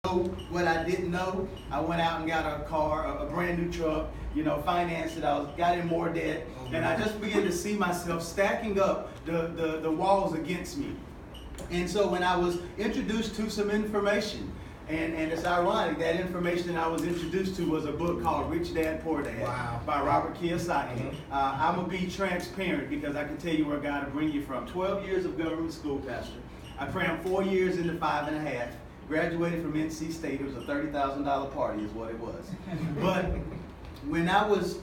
What I didn't know, I went out and got a car, a brand new truck, financed it. Got in more debt, and I just began to see myself stacking up the walls against me. And so when I was introduced to some information, and it's ironic, that information I was introduced to was a book called Rich Dad, Poor Dad. Wow. By Robert Kiyosaki. I'm going to be transparent because I can tell you where God will bring you from. 12 years of government school, Pastor. I crammed 4 years into 5.5. Graduated from NC State. It was a $30,000 party is what it was. But when I was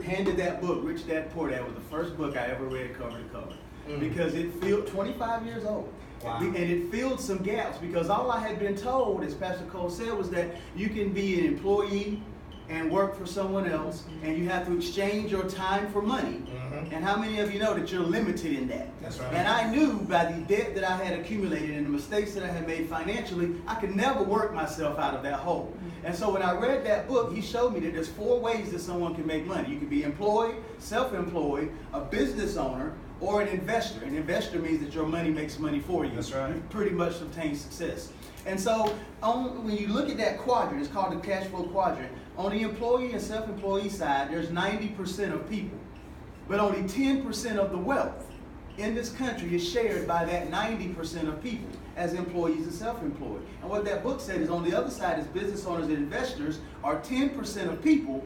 handed that book, Rich Dad, Poor Dad, was the first book I ever read cover to cover. Because it filled 25 years old. Wow. And it filled some gaps because all I had been told, as Pastor Cole said, was that you can be an employee and work for someone else, and you have to exchange your time for money. And how many of you know that you're limited in that? That's right. And I knew by the debt that I had accumulated and the mistakes that I had made financially, I could never work myself out of that hole. And so when I read that book, he showed me that there's 4 ways that someone can make money. You can be employed, self-employed, a business owner, or an investor. An investor means that your money makes money for you. That's right. You pretty much obtain success. And so when you look at that quadrant, it's called the cash flow quadrant. On the employee and self-employee side, there's 90% of people. But only 10% of the wealth in this country is shared by that 90% of people as employees and self-employed. And what that book said is on the other side is business owners and investors are 10% of people,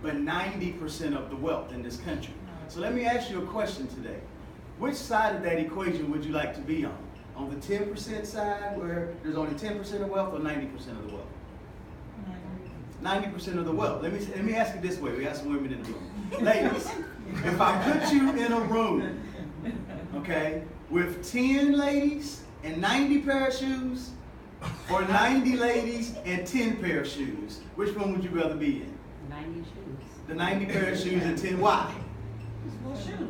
but 90% of the wealth in this country. So let me ask you a question today. Which side of that equation would you like to be on? On the 10% side where there's only 10% of wealth or 90% of the wealth? 90% of the wealth. Let me ask it this way. We got some women in the room. Ladies, if I put you in a room, okay, with 10 ladies and 90 pair of shoes, or 90 ladies and 10 pair of shoes, which one would you rather be in? 90 shoes. The 90 pair of shoes and 10. Why?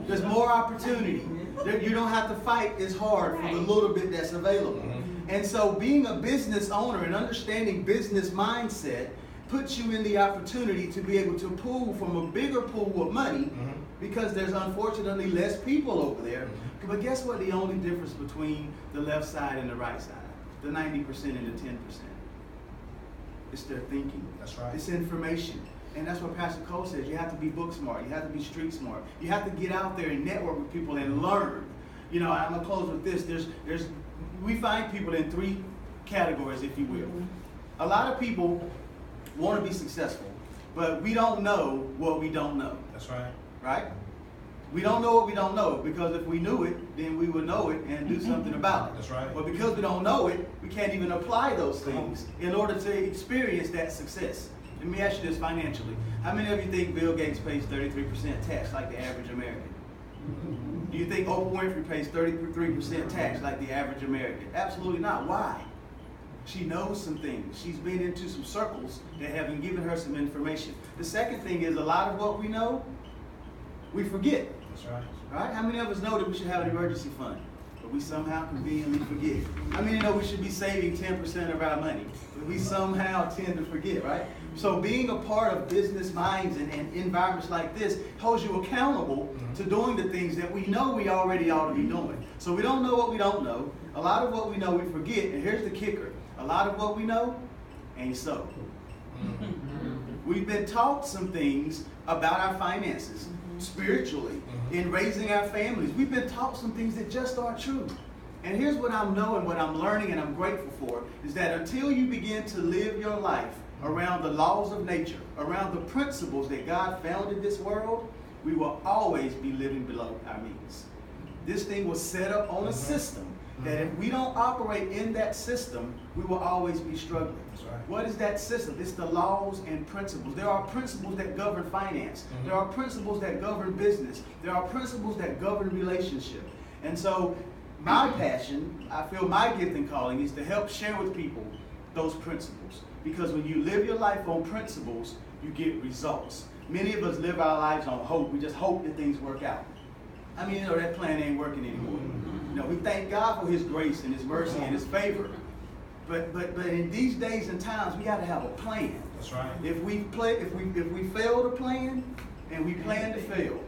There's more opportunity. You don't have to fight as hard for the little bit that's available. And so being a business owner and understanding business mindset puts you in the opportunity to be able to pull from a bigger pool of money because there's unfortunately less people over there. But guess what? The only difference between the left side and the right side, the 90% and the 10%, it's their thinking. That's right. It's information. And that's what Pastor Cole says. You have to be book smart. You have to be street smart. You have to get out there and network with people and learn. I'm going to close with this. We find people in 3 categories, if you will. A lot of people want to be successful, but we don't know what we don't know. That's right. Right? We don't know what we don't know, because if we knew it, then we would know it and do something about it. That's right. But because we don't know it, we can't even apply those things in order to experience that success. Let me ask you this financially. How many of you think Bill Gates pays 33% tax like the average American? Do you think Oprah Winfrey pays 33% tax like the average American? Absolutely not. Why? She knows some things. She's been into some circles that have been giving her some information. The second thing is a lot of what we know, we forget. That's right. Right? How many of us know that we should have an emergency fund, but we somehow conveniently forget? How many know we should be saving 10% of our money, but we somehow tend to forget, right? So being a part of business minds and environments like this holds you accountable to doing the things that we know we already ought to be doing. So we don't know what we don't know. A lot of what we know we forget. And here's the kicker. A lot of what we know ain't so. We've been taught some things about our finances spiritually in raising our families. We've been taught some things that just aren't true. And here's what I'm knowing, what I'm learning, and I'm grateful for, is that until you begin to live your life around the laws of nature, around the principles that God founded this world, we will always be living below our means. This thing was set up on a system that if we don't operate in that system, we will always be struggling. That's right. What is that system? It's the laws and principles. There are principles that govern finance. There are principles that govern business. There are principles that govern relationship. And so my passion, I feel my gift and calling is to help share with people those principles. Because when you live your life on principles, you get results. Many of us live our lives on hope. We just hope that things work out. I mean, that plan ain't working anymore. We thank God for His grace and His mercy and His favor. But in these days and times, we got to have a plan. That's right. If we fail to plan and we plan to fail,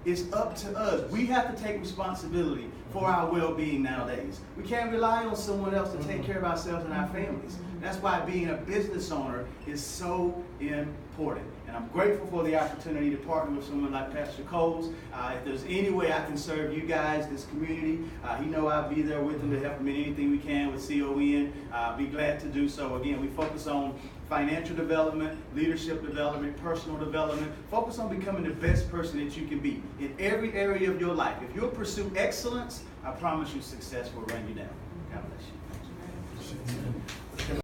it's up to us. We have to take responsibility for our well-being nowadays. We can't rely on someone else to take care of ourselves and our families. That's why being a business owner is so important. And I'm grateful for the opportunity to partner with someone like Pastor Coles. If there's any way I can serve you guys, this community, he know I'll be there with him to help him in anything we can with CON. Be glad to do so. Again, we focus on financial development, leadership development, personal development. Focus on becoming the best person that you can be in every area of your life. If you'll pursue excellence, I promise you success will run you down. God bless you.